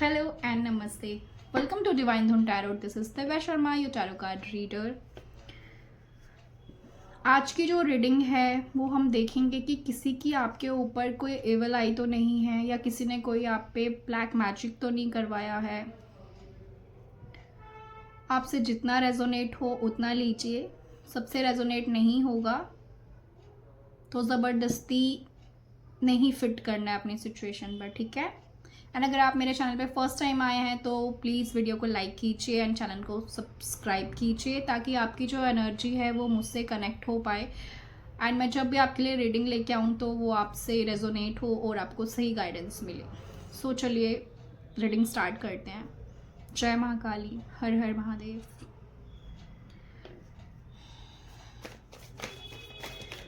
Hello and Namaste. Welcome to Divine Dhun Tarot. This is Divya Sharma, your tarot card reader. आज की जो reading है वो हम देखेंगे कि किसी की आपके ऊपर कोई एवल आई तो नहीं है या किसी ने कोई आप पे ब्लैक मैजिक तो नहीं करवाया है। आपसे जितना रेजोनेट हो उतना लीजिए, सबसे रेजोनेट नहीं होगा तो ज़बरदस्ती नहीं फिट करना है अपनी सिचुएशन पर, ठीक है। एंड अगर आप मेरे चैनल पे फर्स्ट टाइम आए हैं तो प्लीज़ वीडियो को लाइक कीजिए एंड चैनल को सब्सक्राइब कीजिए ताकि आपकी जो एनर्जी है वो मुझसे कनेक्ट हो पाए एंड मैं जब भी आपके लिए रीडिंग लेके आऊँ तो वो आपसे रेजोनेट हो और आपको सही गाइडेंस मिले। सो चलिए रीडिंग स्टार्ट करते हैं। जय महाकाली, हर हर महादेव।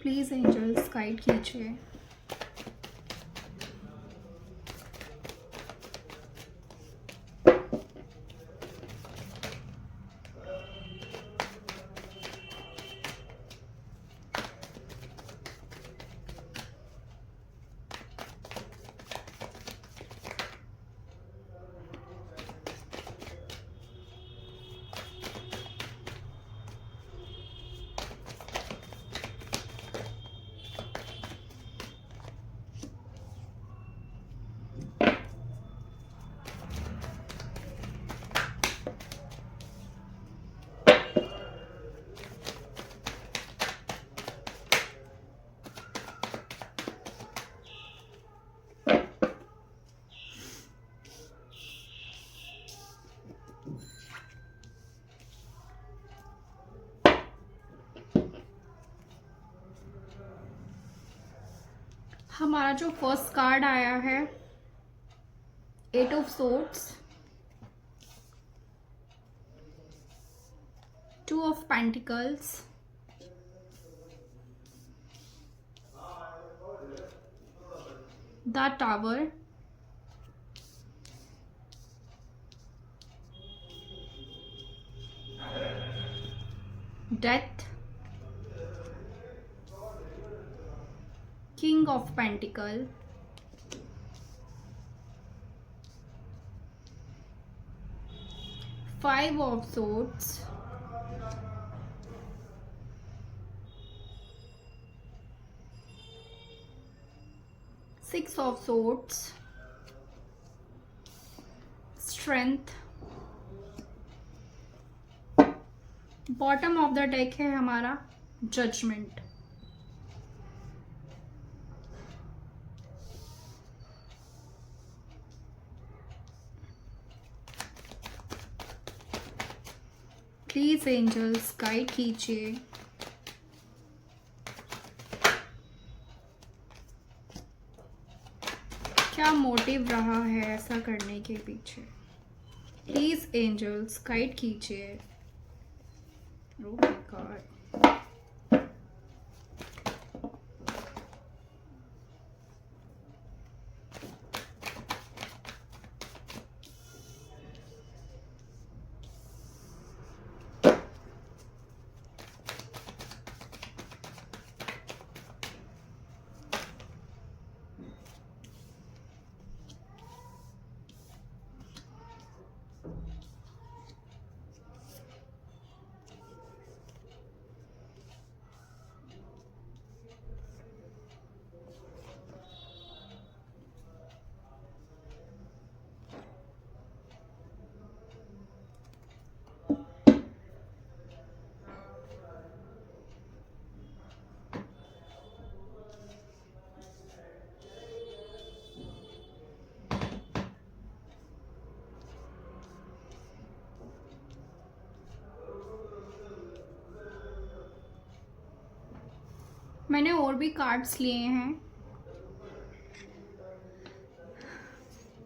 प्लीज़ एंजल्स गाइड कीजिए। हमारा जो फर्स्ट कार्ड आया है, 8 of swords, 2 of pentacles, the tower, death, king of pentacle, 5 of swords, 6 of swords, strength. Bottom of the deck है हमारा जजमेंट। प्लीज एंजल्स गाइड कीजिए। क्या मोटिव रहा है ऐसा करने के पीछे? प्लीज एंजल्स गाइड कीजिए। Oh my God. मैंने और भी कार्ड्स लिए हैं।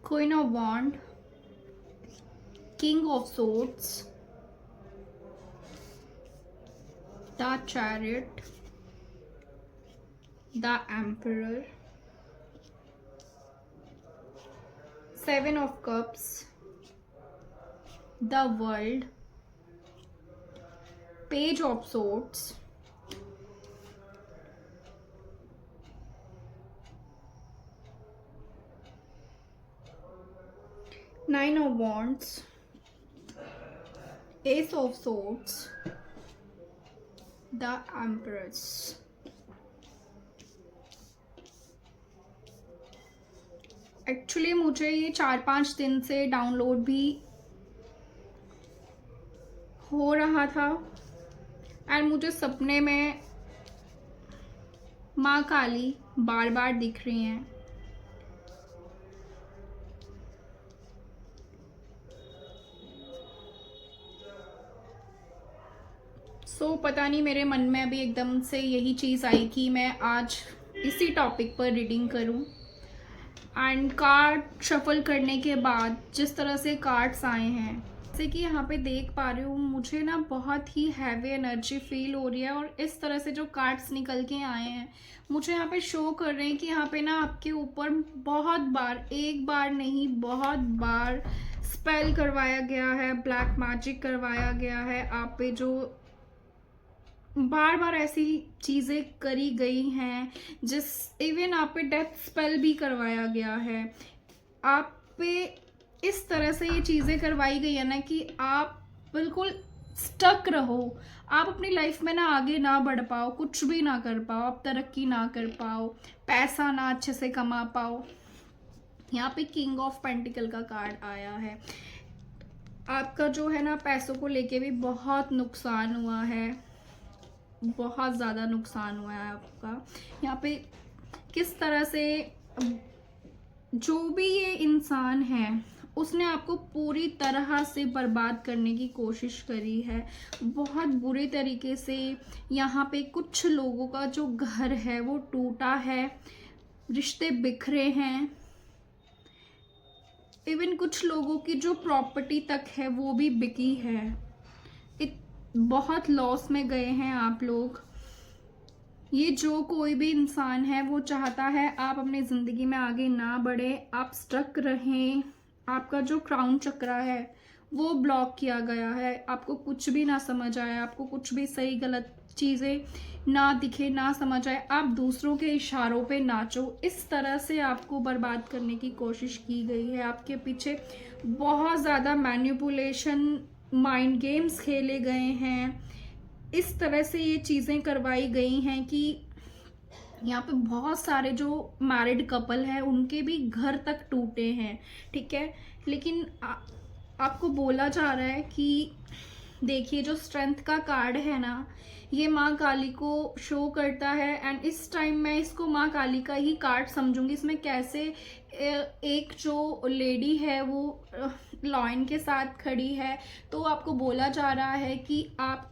Queen of wand, king of swords, the chariot, the emperor, 7 of cups, the world, page of swords, 9 of Wands, Ace of Swords, the Empress. Actually मुझे ये 4-5 दिन से डाउनलोड भी हो रहा था एंड मुझे सपने में माँ काली बार बार दिख रही हैं। पता नहीं मेरे मन में अभी एकदम से यही चीज़ आई कि मैं आज इसी टॉपिक पर रीडिंग करूं। एंड कार्ड शफल करने के बाद जिस तरह से कार्ड्स आए हैं, जैसे कि यहाँ पे देख पा रही हूँ, मुझे ना बहुत ही हैवी एनर्जी फील हो रही है। और इस तरह से जो कार्ड्स निकल के आए हैं मुझे यहाँ पे शो कर रहे हैं कि यहाँ पे ना आपके ऊपर बहुत बार, एक बार नहीं बहुत बार स्पेल करवाया गया है, ब्लैक मैजिक करवाया गया है। आप पे जो बार बार ऐसी चीज़ें करी गई हैं, इवन आप पे डेथ स्पेल भी करवाया गया है। आप पे इस तरह से ये चीज़ें करवाई गई है ना कि आप बिल्कुल स्टक रहो, आप अपनी लाइफ में ना आगे ना बढ़ पाओ, कुछ भी ना कर पाओ, आप तरक्की ना कर पाओ, पैसा ना अच्छे से कमा पाओ। यहाँ पे किंग ऑफ पेंटिकल का कार्ड आया है। आपका जो है ना पैसों को लेके भी बहुत नुकसान हुआ है, बहुत ज़्यादा नुकसान हुआ है आपका। यहाँ पे किस तरह से जो भी ये इंसान है उसने आपको पूरी तरह से बर्बाद करने की कोशिश करी है, बहुत बुरे तरीके से। यहाँ पे कुछ लोगों का जो घर है वो टूटा है, रिश्ते बिखरे हैं, इवन कुछ लोगों की जो प्रॉपर्टी तक है वो भी बिकी है। बहुत लॉस में गए हैं आप लोग। ये जो कोई भी इंसान है वो चाहता है आप अपनी ज़िंदगी में आगे ना बढ़े, आप स्टक रहें। आपका जो क्राउन चक्रा है वो ब्लॉक किया गया है, आपको कुछ भी ना समझ आए, आपको कुछ भी सही गलत चीज़ें ना दिखे, ना समझ आए, आप दूसरों के इशारों पे नाचो। इस तरह से आपको बर्बाद करने की कोशिश की गई है। आपके पीछे बहुत ज़्यादा मैनिपुलेशन, माइंड गेम्स खेले गए हैं। इस तरह से ये चीज़ें करवाई गई हैं कि यहाँ पे बहुत सारे जो मैरिड कपल हैं उनके भी घर तक टूटे हैं, ठीक है। लेकिन आपको बोला जा रहा है कि देखिए जो स्ट्रेंथ का कार्ड है ना, ये माँ काली को शो करता है। एंड इस टाइम मैं इसको माँ काली का ही कार्ड समझूंगी। इसमें कैसे एक जो लेडी है वो लॉयन के साथ खड़ी है, तो आपको बोला जा रहा है कि आप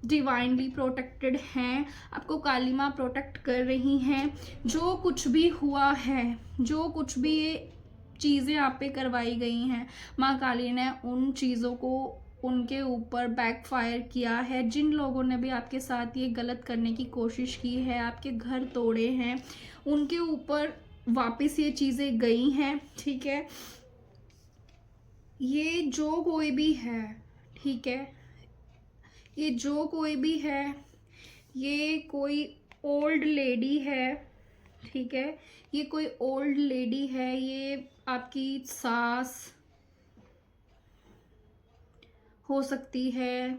डिवाइनली प्रोटेक्टेड हैं, आपको काली माँ प्रोटेक्ट कर रही हैं। जो कुछ भी हुआ है, जो कुछ भी ये चीज़ें आप पे करवाई गई हैं, माँ काली ने उन चीज़ों को उनके ऊपर बैकफायर किया है। जिन लोगों ने भी आपके साथ ये गलत करने की कोशिश की है, आपके घर तोड़े हैं, उनके ऊपर वापस ये चीज़ें गई हैं, ठीक है। ये जो कोई भी है, ठीक है, ये जो कोई भी है, ये कोई ओल्ड लेडी है, ठीक है, ये कोई ओल्ड लेडी है, ये आपकी सास हो सकती है,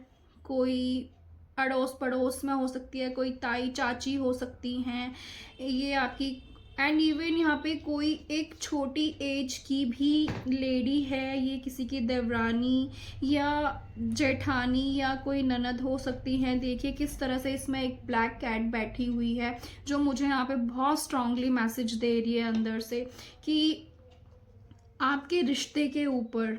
कोई अड़ोस पड़ोस में हो सकती है, कोई ताई चाची हो सकती हैं, ये आपकी। एंड इवन यहाँ पे कोई एक छोटी एज की भी लेडी है, ये किसी की देवरानी या जेठानी या कोई ननद हो सकती हैं। देखिए किस तरह से इसमें एक ब्लैक कैट बैठी हुई है जो मुझे यहाँ पे बहुत स्ट्रांगली मैसेज दे रही है अंदर से कि आपके रिश्ते के ऊपर,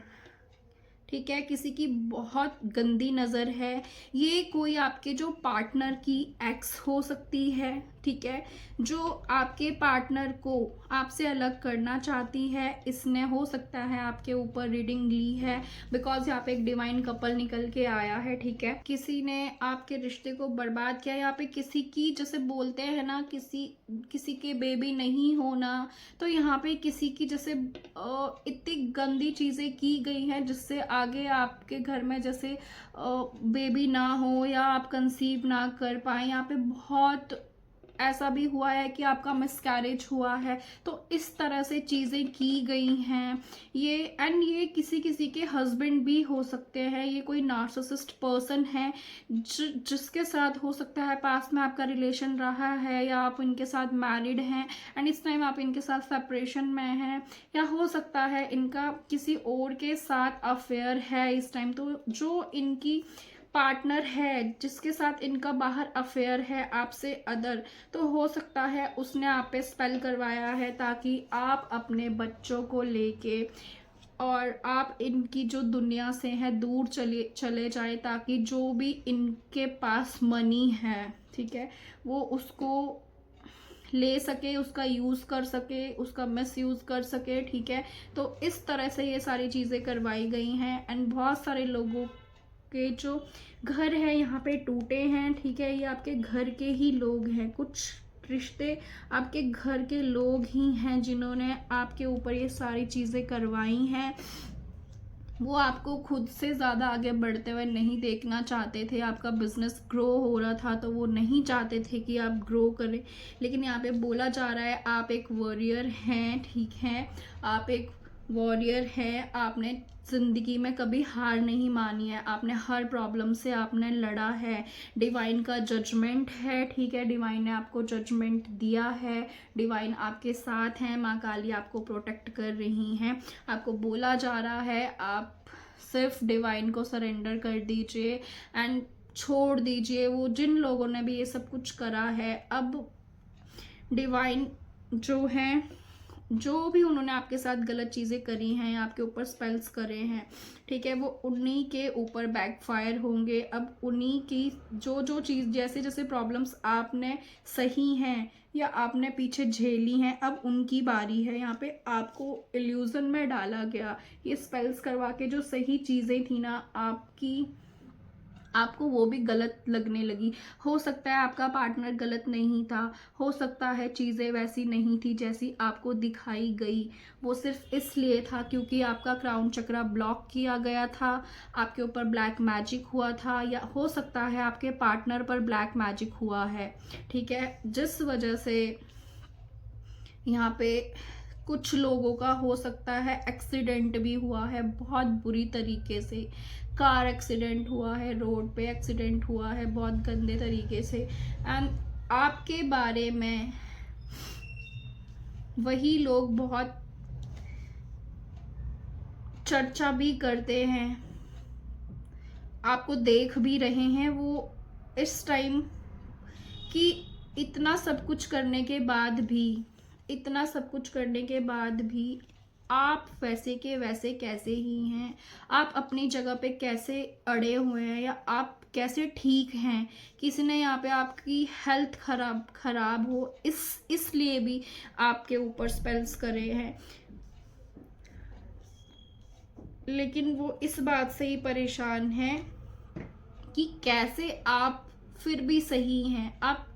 ठीक है, किसी की बहुत गंदी नज़र है। ये कोई आपके जो पार्टनर की एक्स हो सकती है, ठीक है, जो आपके पार्टनर को आपसे अलग करना चाहती है। इसने हो सकता है आपके ऊपर रीडिंग ली है, बिकॉज यहाँ पे एक डिवाइन कपल निकल के आया है, ठीक है। किसी ने आपके रिश्ते को बर्बाद किया। यहाँ पे किसी की, जैसे बोलते हैं ना, किसी के बेबी नहीं होना, तो यहाँ पे किसी की जैसे इतनी गंदी चीज़ें की गई हैं जिससे आगे आपके घर में जैसे बेबी ना हो या आप कंसीव ना कर पाए। यहाँ पे बहुत ऐसा भी हुआ है कि आपका मिसकैरेज हुआ है, तो इस तरह से चीज़ें की गई हैं ये। एंड ये किसी किसी के हस्बैंड भी हो सकते हैं, ये कोई नार्सिसिस्ट पर्सन है जिसके साथ हो सकता है पास्ट में आपका रिलेशन रहा है, या आप इनके साथ मैरिड हैं एंड इस टाइम आप इनके साथ सेपरेशन में हैं, या हो सकता है इनका किसी और के साथ अफेयर है इस टाइम। तो जो इनकी पार्टनर है जिसके साथ इनका बाहर अफेयर है आपसे अदर, तो हो सकता है उसने आप पे स्पेल करवाया है ताकि आप अपने बच्चों को लेके और आप इनकी जो दुनिया से है दूर चले जाए, ताकि जो भी इनके पास मनी है, ठीक है, वो उसको ले सके, उसका यूज़ कर सके, उसका मिस यूज़ कर सके, ठीक है। तो इस तरह से ये सारी चीज़ें करवाई गई हैं एंड बहुत सारे लोगों के जो घर है यहाँ पे टूटे हैं, ठीक है। ये आपके घर के ही लोग हैं, कुछ रिश्ते आपके घर के लोग ही हैं जिन्होंने आपके ऊपर ये सारी चीज़ें करवाई हैं। वो आपको खुद से ज़्यादा आगे बढ़ते हुए नहीं देखना चाहते थे, आपका बिजनेस ग्रो हो रहा था तो वो नहीं चाहते थे कि आप ग्रो करें। लेकिन यहाँ पे बोला जा रहा है आप एक वॉरियर हैं, ठीक है, आप एक वॉरियर है, आपने ज़िंदगी में कभी हार नहीं मानी है, आपने हर प्रॉब्लम से आपने लड़ा है। डिवाइन का जजमेंट है, ठीक है, डिवाइन ने आपको जजमेंट दिया है, डिवाइन आपके साथ हैं, माँ काली आपको प्रोटेक्ट कर रही हैं। आपको बोला जा रहा है आप सिर्फ डिवाइन को सरेंडर कर दीजिए एंड छोड़ दीजिए वो जिन लोगों ने भी ये सब कुछ करा है। अब डिवाइन जो है, जो भी उन्होंने आपके साथ गलत चीज़ें करी हैं, आपके ऊपर स्पेल्स करे हैं, ठीक है, वो उन्हीं के ऊपर बैकफायर होंगे। अब उन्हीं की जो जो चीज़, जैसे जैसे प्रॉब्लम्स आपने सही हैं या आपने पीछे झेली हैं, अब उनकी बारी है। यहाँ पे आपको इल्यूजन में डाला गया, ये स्पेल्स करवा के जो सही चीज़ें थी ना आपको वो भी गलत लगने लगी। हो सकता है आपका पार्टनर गलत नहीं था, हो सकता है चीज़ें वैसी नहीं थी जैसी आपको दिखाई गई, वो सिर्फ इसलिए था क्योंकि आपका क्राउन चक्रा ब्लॉक किया गया था, आपके ऊपर ब्लैक मैजिक हुआ था, या हो सकता है आपके पार्टनर पर ब्लैक मैजिक हुआ है, ठीक है, जिस वजह से यहाँ पे कुछ लोगों का हो सकता है एक्सीडेंट भी हुआ है बहुत बुरी तरीके से। कार एक्सीडेंट हुआ है, रोड पे एक्सीडेंट हुआ है बहुत गंदे तरीके से। एंड आपके बारे में वही लोग बहुत चर्चा भी करते हैं, आपको देख भी रहे हैं वो इस टाइम कि इतना सब कुछ करने के बाद भी आप वैसे के वैसे कैसे ही हैं, आप अपनी जगह पे कैसे अड़े हुए हैं, या आप कैसे ठीक हैं। किसी ने यहाँ पे आपकी हेल्थ खराब हो इसलिए भी आपके ऊपर स्पेल्स करे हैं, लेकिन वो इस बात से ही परेशान हैं कि कैसे आप फिर भी सही हैं, आप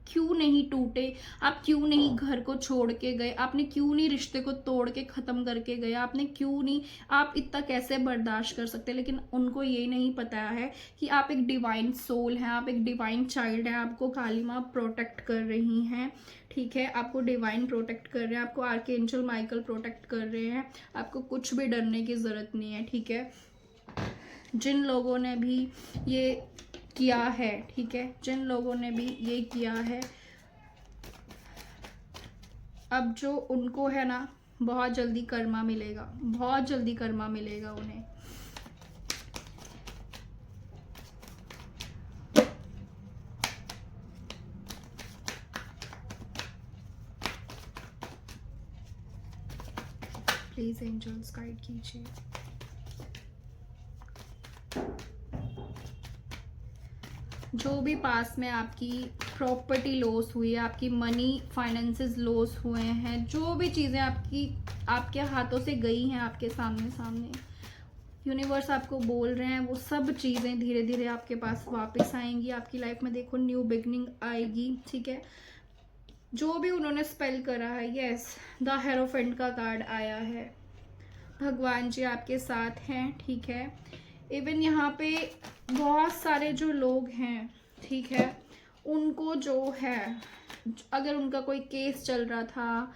क्यों नहीं टूटे, आप क्यों नहीं घर को छोड़ के गए, आपने क्यों नहीं रिश्ते को तोड़ के ख़त्म करके गए, आपने क्यों नहीं, आप इतना कैसे बर्दाश्त कर सकते। लेकिन उनको ये नहीं पता है कि आप एक डिवाइन सोल हैं, आप एक डिवाइन चाइल्ड हैं, आपको काली माँ प्रोटेक्ट कर रही हैं, ठीक है, आपको डिवाइन प्रोटेक्ट कर रहे हैं, आपको आर्कएंजल माइकल प्रोटेक्ट कर रहे हैं, आपको कुछ भी डरने की ज़रूरत नहीं है, ठीक है। जिन लोगों ने भी ये किया है, ठीक है, जिन लोगों ने भी ये किया है, अब जो उनको है ना बहुत जल्दी कर्मा मिलेगा, बहुत जल्दी कर्मा मिलेगा उन्हें। प्लीज एंजल्स गाइड कीजिए। जो भी पास में आपकी प्रॉपर्टी लॉस हुई है, आपकी मनी फाइनेंसेस लॉस हुए हैं, जो भी चीज़ें आपके हाथों से गई हैं आपके सामने यूनिवर्स आपको बोल रहे हैं वो सब चीज़ें धीरे धीरे आपके पास वापस आएंगी। आपकी लाइफ में देखो न्यू बिगनिंग आएगी, ठीक है। जो भी उन्होंने स्पेल करा है, यस, द हेरोफेंट का कार्ड आया है, भगवान जी आपके साथ हैं, ठीक है। इवन यहाँ पे बहुत सारे जो लोग हैं, ठीक है, उनको जो है, अगर उनका कोई केस चल रहा था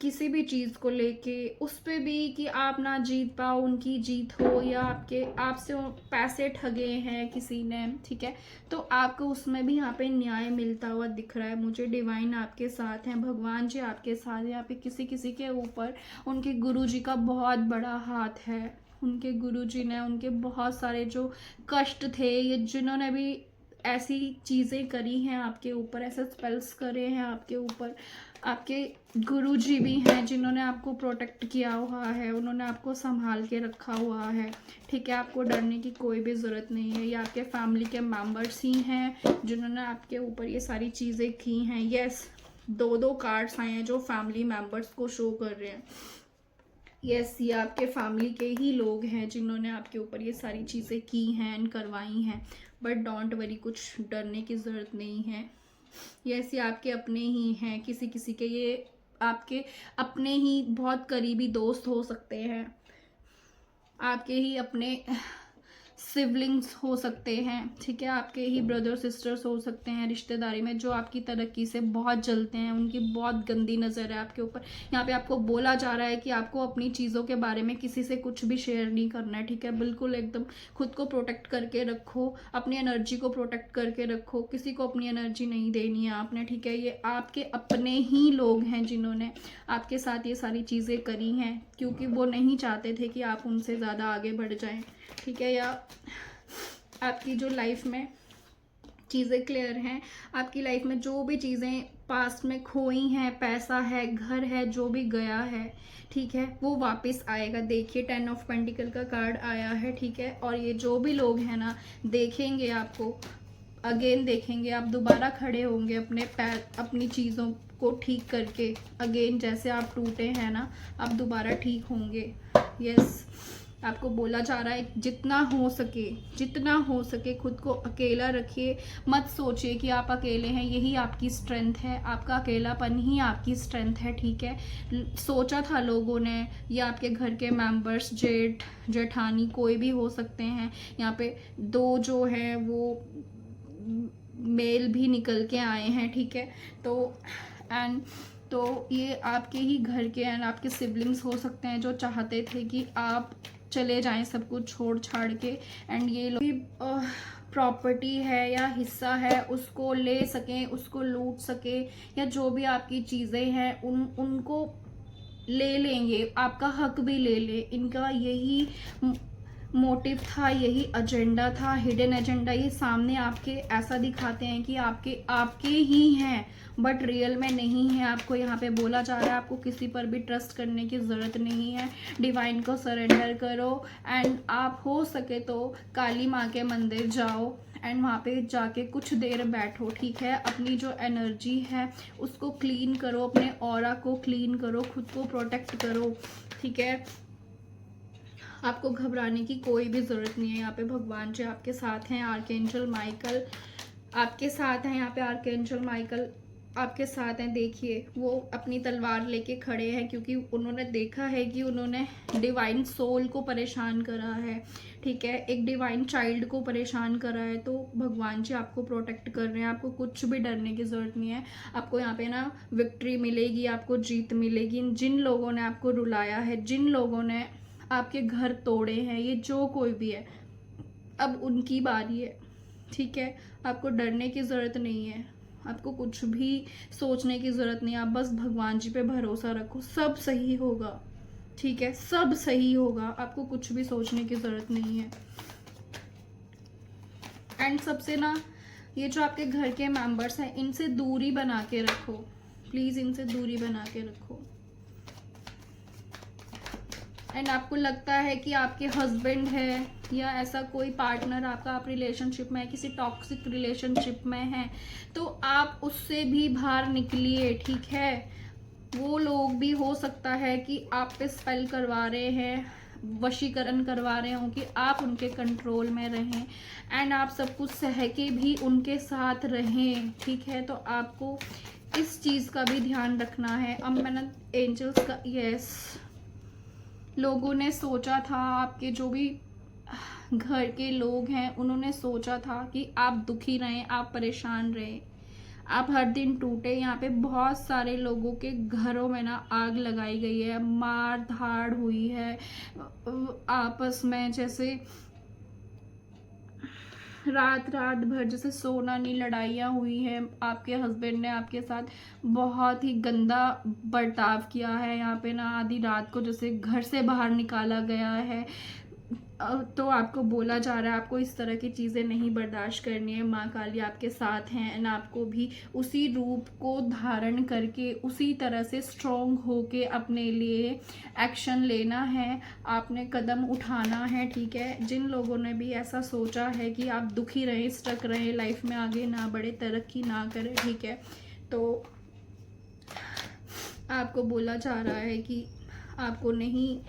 किसी भी चीज़ को लेके, उस पे भी कि आप ना जीत पाओ, उनकी जीत हो, या आपसे पैसे ठगे हैं किसी ने, ठीक है, तो आपको उसमें भी यहाँ पे न्याय मिलता हुआ दिख रहा है मुझे। डिवाइन आपके साथ हैं, भगवान जी आपके साथ हैं। यहाँ पे किसी किसी के ऊपर उनके गुरुजी का बहुत बड़ा हाथ है। उनके गुरुजी ने उनके बहुत सारे जो कष्ट थे, ये जिन्होंने भी ऐसी चीज़ें करी हैं आपके ऊपर, ऐसे स्पेल्स करे हैं आपके ऊपर, आपके गुरुजी भी हैं जिन्होंने आपको प्रोटेक्ट किया हुआ है, उन्होंने आपको संभाल के रखा हुआ है, ठीक है। आपको डरने की कोई भी ज़रूरत नहीं है। ये आपके फैमिली के मेंबर्स ही हैं जिन्होंने आपके ऊपर ये सारी चीज़ें की हैं। यस, 2 कार्ड्स आए हैं जो फैमिली मेंबर्स को शो कर रहे हैं। यस, ये आपके फैमिली के ही लोग हैं जिन्होंने आपके ऊपर ये सारी चीज़ें की हैं एंड करवाई हैं। बट डोंट वरी, कुछ डरने की ज़रूरत नहीं है। यस, ये आपके अपने ही हैं, किसी किसी के ये आपके अपने ही बहुत करीबी दोस्त हो सकते हैं, आपके ही अपने सिबलिंग्स हो सकते हैं, ठीक है, आपके ही ब्रदर सिस्टर्स हो सकते हैं रिश्तेदारी में, जो आपकी तरक्की से बहुत जलते हैं, उनकी बहुत गंदी नज़र है आपके ऊपर। यहाँ पे आपको बोला जा रहा है कि आपको अपनी चीज़ों के बारे में किसी से कुछ भी शेयर नहीं करना है, ठीक है। बिल्कुल एकदम खुद को प्रोटेक्ट करके रखो, अपनी एनर्जी को प्रोटेक्ट करके रखो, किसी को अपनी एनर्जी नहीं देनी है आपने, ठीक है। ये आपके अपने ही लोग हैं जिन्होंने आपके साथ ये सारी चीज़ें करी हैं, क्योंकि वो नहीं चाहते थे कि आप उनसे ज़्यादा आगे बढ़ जाएं, ठीक है। या आपकी जो लाइफ में चीज़ें क्लियर हैं, आपकी लाइफ में जो भी चीज़ें पास्ट में खोई हैं, पैसा है, घर है, जो भी गया है, ठीक है, वो वापस आएगा। देखिए 10 ऑफ पेंटिकल का कार्ड आया है, ठीक है। और ये जो भी लोग हैं ना, देखेंगे आपको अगेन, देखेंगे आप दोबारा खड़े होंगे अपने पैर, अपनी चीज़ों को ठीक करके अगेन, जैसे आप टूटे हैं ना, आप दोबारा ठीक होंगे। यस, आपको बोला जा रहा है जितना हो सके खुद को अकेला रखिए। मत सोचिए कि आप अकेले हैं, यही आपकी स्ट्रेंथ है, आपका अकेलापन ही आपकी स्ट्रेंथ है, ठीक है। सोचा था लोगों ने, या आपके घर के मेंबर्स, जेठ जेठानी कोई भी हो सकते हैं। यहाँ पे 2 जो है वो मेल भी निकल के आए हैं, ठीक है। तो ये आपके ही घर के एंड आपके सिबलिंग्स हो सकते हैं जो चाहते थे कि आप चले जाएं सब कुछ छोड़ छाड़ के, एंड ये लोग प्रॉपर्टी है या हिस्सा है उसको ले सकें, उसको लूट सके, या जो भी आपकी चीज़ें हैं उनको ले लेंगे, आपका हक भी ले ले। इनका यही मोटिव था, यही एजेंडा था, हिडन एजेंडा। ये सामने आपके ऐसा दिखाते हैं कि आपके ही हैं, बट रियल में नहीं है। आपको यहाँ पे बोला जा रहा है आपको किसी पर भी ट्रस्ट करने की ज़रूरत नहीं है, डिवाइन को सरेंडर करो। एंड आप हो सके तो काली माँ के मंदिर जाओ एंड वहाँ पे जाके कुछ देर बैठो, ठीक है। अपनी जो एनर्जी है उसको क्लीन करो, अपने ऑरा को क्लीन करो, खुद को प्रोटेक्ट करो, ठीक है। आपको घबराने की कोई भी ज़रूरत नहीं है। यहाँ पे भगवान जी आपके साथ हैं, आर्कएंजल माइकल आपके साथ हैं, यहाँ पे आर्कएंजल माइकल आपके साथ हैं। देखिए वो अपनी तलवार लेके खड़े हैं, क्योंकि उन्होंने देखा है कि उन्होंने डिवाइन सोल को परेशान करा है, ठीक है, एक डिवाइन चाइल्ड को परेशान करा है। तो भगवान जी आपको प्रोटेक्ट कर रहे हैं, आपको कुछ भी डरने की ज़रूरत नहीं है। आपको यहाँ पे ना विक्ट्री मिलेगी, आपको जीत मिलेगी। जिन लोगों ने आपको रुलाया है, जिन लोगों ने आपके घर तोड़े हैं, ये जो कोई भी है, अब उनकी बारी है, ठीक है। आपको डरने की ज़रूरत नहीं है, आपको कुछ भी सोचने की ज़रूरत नहीं है। आप बस भगवान जी पे भरोसा रखो, सब सही होगा, ठीक है, सब सही होगा। आपको कुछ भी सोचने की ज़रूरत नहीं है। एंड सबसे ना, ये जो आपके घर के मेंबर्स हैं, इनसे दूरी बना के रखो, प्लीज़ इनसे दूरी बना के रखो। एंड आपको लगता है कि आपके हस्बैंड है या ऐसा कोई पार्टनर आपका, आप रिलेशनशिप में है, किसी टॉक्सिक रिलेशनशिप में है, तो आप उससे भी बाहर निकलिए, ठीक है। वो लोग भी हो सकता है कि आप पे स्पेल करवा रहे हैं, वशीकरण करवा रहे हो कि आप उनके कंट्रोल में रहें, एंड आप सब कुछ सह के भी उनके साथ रहें, ठीक है। तो आपको इस चीज़ का भी ध्यान रखना है। अब मैंने एंजल्स का, यस, लोगों ने सोचा था आपके जो भी घर के लोग हैं उन्होंने सोचा था कि आप दुखी रहें, आप परेशान रहें, आप हर दिन टूटे। यहाँ पे बहुत सारे लोगों के घरों में ना आग लगाई गई है, मार धाड़ हुई है आपस में, जैसे रात रात भर जैसे सोना नहीं, लड़ाइयाँ हुई हैं। आपके हस्बैंड ने आपके साथ बहुत ही गंदा बर्ताव किया है। यहाँ पे ना आधी रात को जैसे घर से बाहर निकाला गया है। तो आपको बोला जा रहा है आपको इस तरह की चीज़ें नहीं बर्दाश्त करनी है। माँ काली आपके साथ हैं एंड आपको भी उसी रूप को धारण करके उसी तरह से स्ट्रॉन्ग होके अपने लिए एक्शन लेना है, आपने कदम उठाना है, ठीक है। जिन लोगों ने भी ऐसा सोचा है कि आप दुखी रहें, स्टक रहें, लाइफ में आगे ना बढ़े, तरक्की ना करें, ठीक है, तो आपको बोला जा रहा है कि आपको नहीं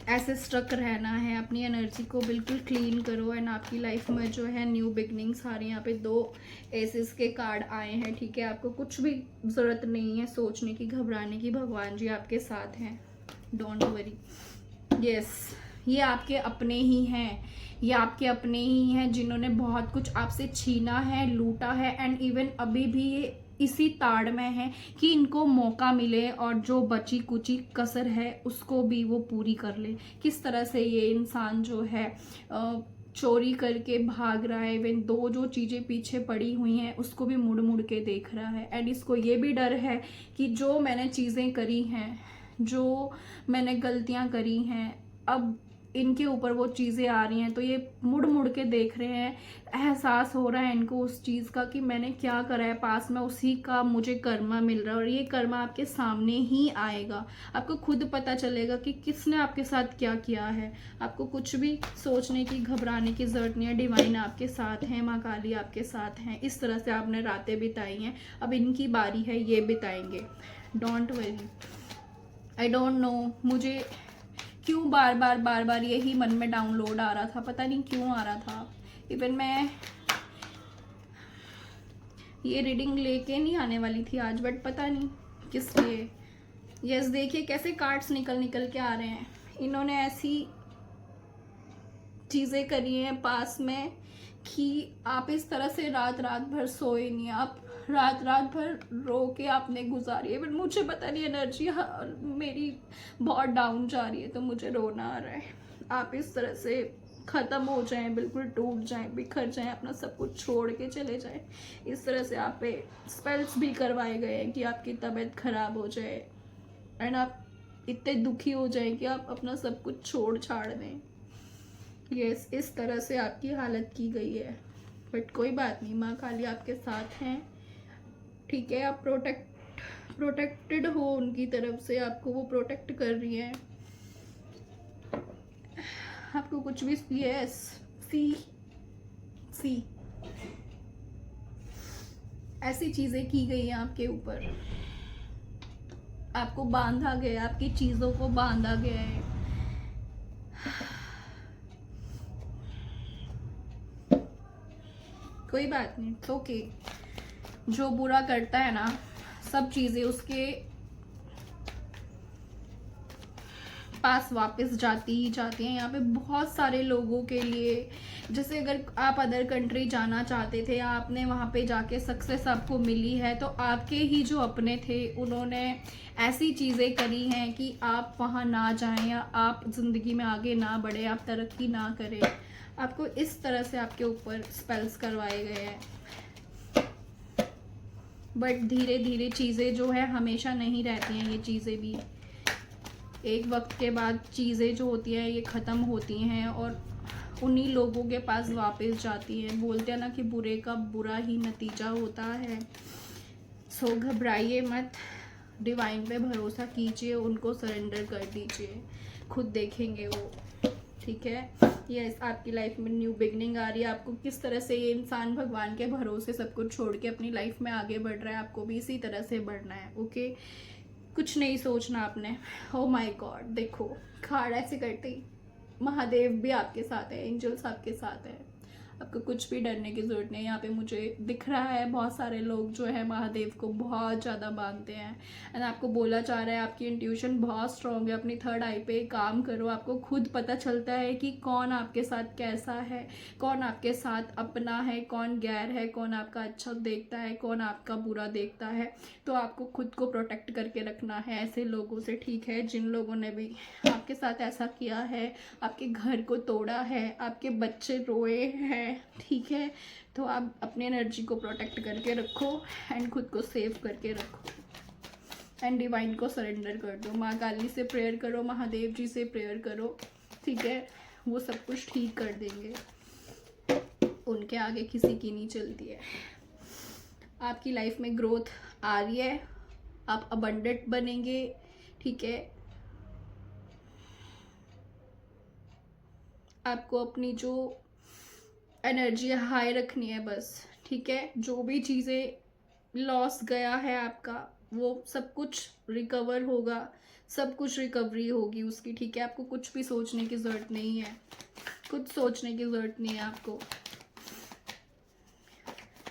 ऐसे स्ट्रक रहना है। अपनी एनर्जी को बिल्कुल क्लीन करो एंड आपकी लाइफ में जो है न्यू बिगनिंग्स आ रही हैं। यहाँ पे 2 एसेस के कार्ड आए हैं, ठीक है। आपको कुछ भी ज़रूरत नहीं है सोचने की, घबराने की, भगवान जी आपके साथ हैं, डोंट वरी। यस, ये आपके अपने ही हैं, ये आपके अपने ही हैं जिन्होंने बहुत कुछ आपसे छीना है, लूटा है एंड इवन अभी भी ये इसी ताड़ में है कि इनको मौका मिले और जो बची कुची कसर है उसको भी वो पूरी कर ले। किस तरह से ये इंसान जो है चोरी करके भाग रहा है, इवन 2 जो चीज़ें पीछे पड़ी हुई हैं उसको भी मुड़ मुड़ के देख रहा है एंड इसको ये भी डर है कि जो मैंने चीज़ें करी हैं, जो मैंने गलतियां करी हैं, अब इनके ऊपर वो चीज़ें आ रही हैं तो ये मुड़ मुड़ के देख रहे हैं। एहसास हो रहा है इनको उस चीज़ का कि मैंने क्या करा है पास में, उसी का मुझे कर्मा मिल रहा है और ये कर्मा आपके सामने ही आएगा। आपको खुद पता चलेगा कि किसने आपके साथ क्या किया है। आपको कुछ भी सोचने की, घबराने की ज़रूरत नहीं है। डिवाइन आपके साथ हैं, माँ काली आपके साथ हैं। इस तरह से आपने रातें बिताई हैं, अब इनकी बारी है, ये बिताएंगे, don't worry. I don't know मुझे क्यों बार बार यही मन में डाउनलोड आ रहा था, पता नहीं क्यों आ रहा था। इवन मैं ये रीडिंग लेके नहीं आने वाली थी आज, बट पता नहीं किस लिए। यस, देखिए कैसे कार्ड्स निकल के आ रहे हैं। इन्होंने ऐसी चीज़ें करी हैं पास में कि आप इस तरह से रात भर सोए नहीं, आप रात भर रो के आपने गुजारी है। बट मुझे पता नहीं, एनर्जी मेरी बहुत डाउन जा रही है तो मुझे रोना आ रहा है। आप इस तरह से ख़त्म हो जाएं, बिल्कुल टूट जाएं, बिखर जाएं, अपना सब कुछ छोड़ के चले जाएं। इस तरह से आप पे स्पेल्स भी करवाए गए हैं कि आपकी तबीयत ख़राब हो जाए एंड आप इतने दुखी हो जाएं कि आप अपना सब कुछ छोड़ छाड़ दें। यस, इस तरह से आपकी हालत की गई है, बट कोई बात नहीं, माँ काली आपके साथ हैं, ठीक है। आप प्रोटेक्टेड हो उनकी तरफ से, आपको वो प्रोटेक्ट कर रही है। आपको कुछ भी, यस, सी ऐसी चीजें की गई हैं आपके ऊपर, आपको बांधा गया, आपकी चीजों को बांधा गया है। कोई बात नहीं, ओके। जो बुरा करता है ना, सब चीज़ें उसके पास वापस जाती ही जाती हैं। यहाँ पे बहुत सारे लोगों के लिए, जैसे अगर आप अदर कंट्री जाना चाहते थे, आपने वहाँ पे जाके सक्सेस आपको मिली है, तो आपके ही जो अपने थे उन्होंने ऐसी चीज़ें करी हैं कि आप वहाँ ना जाएं या आप ज़िंदगी में आगे ना बढ़े, आप तरक्की ना करें। आपको इस तरह से आपके ऊपर स्पेल्स करवाए गए हैं। बट धीरे धीरे चीज़ें जो है हमेशा नहीं रहती हैं। ये चीज़ें भी एक वक्त के बाद चीज़ें जो होती हैं ये ख़त्म होती हैं और उन्हीं लोगों के पास वापस जाती हैं। बोलते हैं ना कि बुरे का बुरा ही नतीजा होता है। सो घबराइए मत, डिवाइन पे भरोसा कीजिए, उनको सरेंडर कर दीजिए, खुद देखेंगे वो, ठीक है। यस, आपकी लाइफ में न्यू बिगनिंग आ रही है। आपको किस तरह से ये इंसान भगवान के भरोसे सब कुछ छोड़ के अपनी लाइफ में आगे बढ़ रहा है, आपको भी इसी तरह से बढ़ना है, ओके। कुछ नहीं सोचना आपने। ओ माय गॉड, देखो कार्ड ऐसे करते ही महादेव भी आपके साथ है, एंजल्स आपके साथ है। आपको कुछ भी डरने की ज़रूरत नहीं है। यहाँ पे मुझे दिख रहा है बहुत सारे लोग जो है महादेव को बहुत ज़्यादा मानते हैं। एंड आपको बोला जा रहा है आपकी इंट्यूशन बहुत स्ट्रॉन्ग है, अपनी थर्ड आई पे काम करो। आपको खुद पता चलता है कि कौन आपके साथ कैसा है, कौन आपके साथ अपना है, कौन गैर है, कौन आपका अच्छा देखता है, कौन आपका बुरा देखता है। तो आपको खुद को प्रोटेक्ट करके रखना है ऐसे लोगों से, ठीक है, जिन लोगों ने भी आपके साथ ऐसा किया है, आपके घर को तोड़ा है, आपके बच्चे रोए हैं, ठीक है। तो आप अपनी एनर्जी को प्रोटेक्ट करके रखो एंड खुद को सेव करके रखो एंड डिवाइन को सरेंडर कर दो। माँ काली से प्रेयर करो, महादेव जी से प्रेयर करो, ठीक है, वो सब कुछ ठीक कर देंगे। उनके आगे किसी की नहीं चलती है। आपकी लाइफ में ग्रोथ आ रही है, आप अबंडेंट बनेंगे, ठीक है। आपको अपनी जो एनर्जी हाई रखनी है बस, ठीक है। जो भी चीज़ें लॉस गया है आपका, वो सब कुछ रिकवर होगा, सब कुछ रिकवरी होगी उसकी, ठीक है। आपको कुछ भी सोचने की ज़रूरत नहीं है, कुछ सोचने की ज़रूरत नहीं है आपको।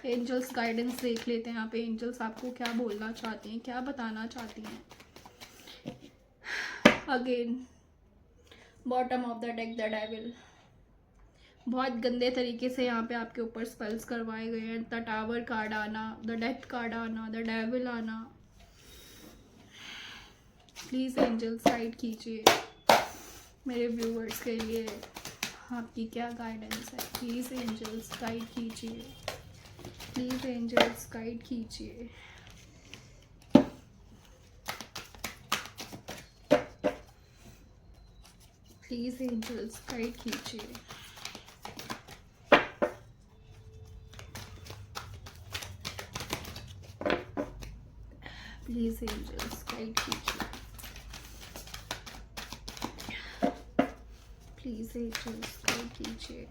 एंजल्स गाइडेंस देख लेते हैं यहाँ पे, एंजल्स आपको क्या बोलना चाहती हैं, क्या बताना चाहती हैं। Again bottom of the deck the devil. बहुत गंदे तरीके से यहाँ पे आपके ऊपर स्पेल्स करवाए गए हैं। द टावर कार्ड आना, द डेथ कार्ड आना, द डेविल आना। प्लीज़ एंजल्स गाइड कीजिए मेरे व्यूवर्स के लिए, आपकी क्या गाइडेंस है। प्लीज़ एंजल्स गाइड कीजिए, प्लीज़ एंजल्स गाइड कीजिए। प्लीज़ एंजल्स गाइड कीजिए। प्लीज़ एंजल्स गाइड कीजिए। प्लीज़ एंजल्स गाइड कीजिए।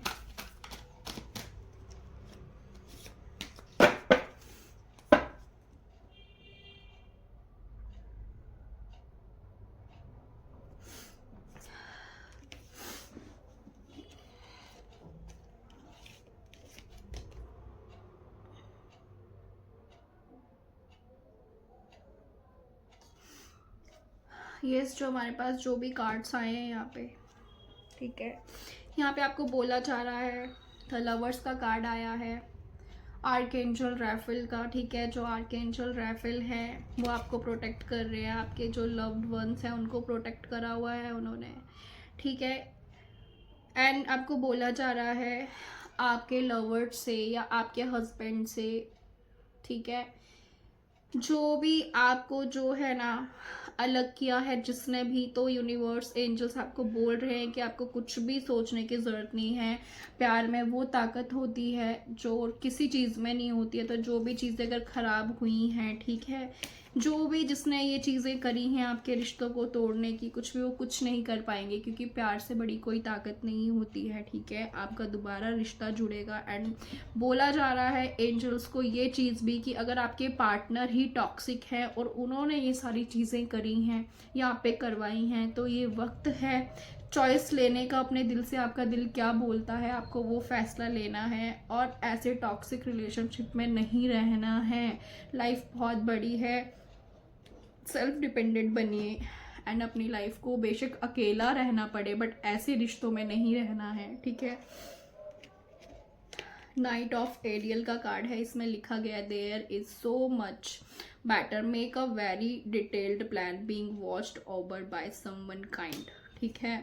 ये जो हमारे पास जो भी कार्ड्स आए हैं यहाँ पे, ठीक है, यहाँ पे आपको बोला जा रहा है द लवर्स का कार्ड आया है, आर्कएंजल राफेल का, ठीक है। जो आर्कएंजल राफेल है वो आपको प्रोटेक्ट कर रहे हैं, आपके जो लव्ड वंस हैं उनको प्रोटेक्ट करा हुआ है उन्होंने, ठीक है। एंड आपको बोला जा रहा है आपके लवर्स से या आपके हस्बैंड से, ठीक है, जो भी आपको जो है ना अलग किया है जिसने भी, तो यूनिवर्स एंजल्स आपको बोल रहे हैं कि आपको कुछ भी सोचने की ज़रूरत नहीं है। प्यार में वो ताकत होती है जो किसी चीज़ में नहीं होती है। तो जो भी चीज़ें अगर ख़राब हुई हैं, ठीक है, जो भी जिसने ये चीज़ें करी हैं आपके रिश्तों को तोड़ने की, कुछ भी वो कुछ नहीं कर पाएंगे, क्योंकि प्यार से बड़ी कोई ताकत नहीं होती है, ठीक है। आपका दोबारा रिश्ता जुड़ेगा। एंड बोला जा रहा है एंजल्स को ये चीज़ भी कि अगर आपके पार्टनर ही टॉक्सिक है और उन्होंने ये सारी चीज़ें करी हैं या आप पे करवाई हैं, तो ये वक्त है चॉइस लेने का, अपने दिल से आपका दिल क्या बोलता है, आपको वो फैसला लेना है और ऐसे टॉक्सिक रिलेशनशिप में नहीं रहना है। लाइफ बहुत बड़ी है, सेल्फ डिपेंडेंट बनिए एंड अपनी लाइफ को बेशक अकेला रहना पड़े बट ऐसे रिश्तों में नहीं रहना है, ठीक है। नाइट ऑफ एरियल का कार्ड है, इसमें लिखा गया there is so much better, make a very detailed plan being watched over by someone kind, ठीक है।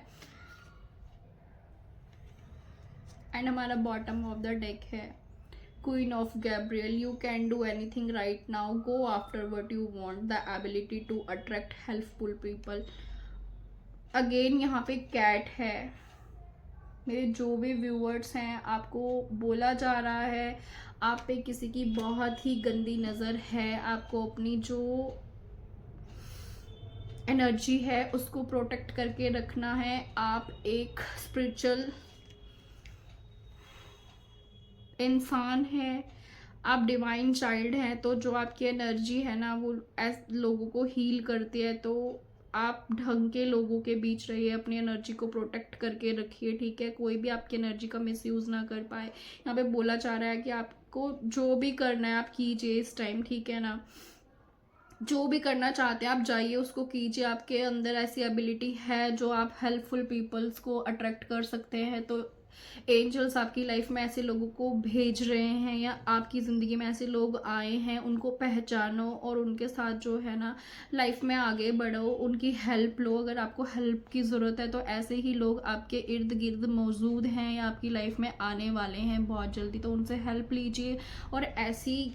एंड हमारा बॉटम ऑफ द डेक है Queen of Gabriel, you can do anything right now, go after what you want, the ability to attract helpful people. Again यहाँ पे cat है। मेरे जो भी व्यूअर्स हैं, आपको बोला जा रहा है आप पे किसी की बहुत ही गंदी नज़र है, आपको अपनी जो एनर्जी है उसको प्रोटेक्ट करके रखना है। आप एक स्पिरिचुअल इंसान है, आप डिवाइन चाइल्ड हैं, तो जो आपकी एनर्जी है ना वो लोगों को हील करती है। तो आप ढंग के लोगों के बीच रहिए, अपनी एनर्जी को प्रोटेक्ट करके रखिए, ठीक है। कोई भी आपकी एनर्जी का मिसयूज़ ना कर पाए। यहाँ पे बोला जा रहा है कि आपको जो भी करना है आप कीजिए इस टाइम, ठीक है ना। जो भी करना चाहते हैं आप जाइए, उसको कीजिए। आपके अंदर ऐसी एबिलिटी है जो आप हेल्पफुल पीपल्स को अट्रैक्ट कर सकते हैं। तो एंजल्स आपकी लाइफ में ऐसे लोगों को भेज रहे हैं, या आपकी ज़िंदगी में ऐसे लोग आए हैं, उनको पहचानो और उनके साथ जो है ना लाइफ में आगे बढ़ो, उनकी हेल्प लो। अगर आपको हेल्प की ज़रूरत है तो ऐसे ही लोग आपके इर्द गिर्द मौजूद हैं या आपकी लाइफ में आने वाले हैं बहुत जल्दी। तो उनसे हेल्प लीजिए और ऐसी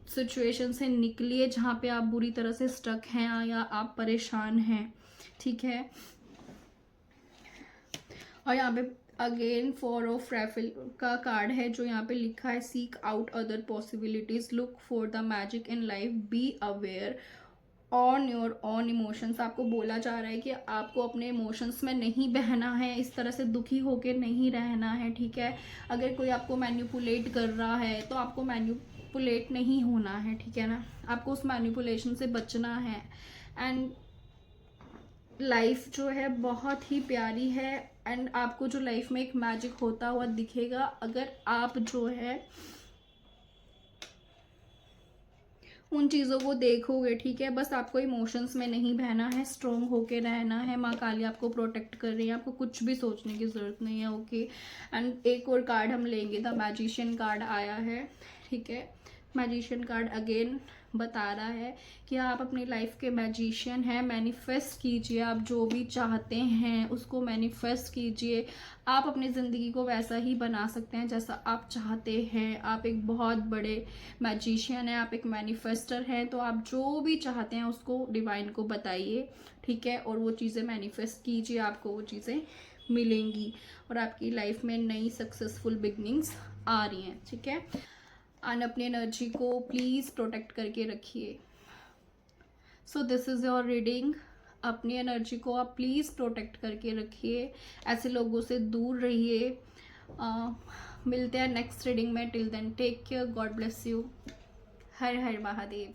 सिचुएशन से निकलिए जहाँ पे आप बुरी तरह से स्टक हैं या आप परेशान हैं, ठीक है। और यहाँ पे अगेन 4 ऑफ रैफल का कार्ड है जो यहाँ पे लिखा है seek out other possibilities, look for the magic in life, be aware on your on emotions. आपको बोला जा रहा है कि आपको अपने इमोशंस में नहीं बहना है, इस तरह से दुखी होकर नहीं रहना है, ठीक है। अगर कोई आपको मैनिपुलेट कर रहा है तो आपको मैनिपुलेट नहीं होना है, ठीक है ना। आपको उस मैनिपुलेशन से बचना है। एंड लाइफ जो है बहुत ही प्यारी है एंड आपको जो लाइफ में एक मैजिक होता हुआ दिखेगा अगर आप जो है उन चीज़ों को देखोगे, ठीक है। बस आपको इमोशंस में नहीं बहना है, स्ट्रॉन्ग होके रहना है। माँ काली आपको प्रोटेक्ट कर रही है, आपको कुछ भी सोचने की ज़रूरत नहीं है, ओके। एंड एक और कार्ड हम लेंगे, द मैजिशियन कार्ड आया है, ठीक है। मैजिशियन कार्ड अगेन बता रहा है कि आप अपनी लाइफ के मैजिशियन हैं। मैनिफेस्ट कीजिए, आप जो भी चाहते हैं उसको मैनिफेस्ट कीजिए। आप अपनी ज़िंदगी को वैसा ही बना सकते हैं जैसा आप चाहते हैं। आप एक बहुत बड़े मैजिशियन हैं, आप एक मैनिफेस्टर हैं। तो आप जो भी चाहते हैं उसको डिवाइन को बताइए, ठीक है, और वो चीज़ें मैनिफेस्ट कीजिए, आपको वो चीज़ें मिलेंगी और आपकी लाइफ में नई सक्सेसफुल बिगनिंग्स आ रही हैं, ठीक है। एंड अपनी एनर्जी को प्लीज़ प्रोटेक्ट करके रखिए। So this is your reading. अपनी एनर्जी को आप प्लीज़ प्रोटेक्ट करके रखिए, ऐसे लोगों से दूर रहिए। मिलते हैं नेक्स्ट रीडिंग में। Till then take care, God bless you. हर हर महादेव।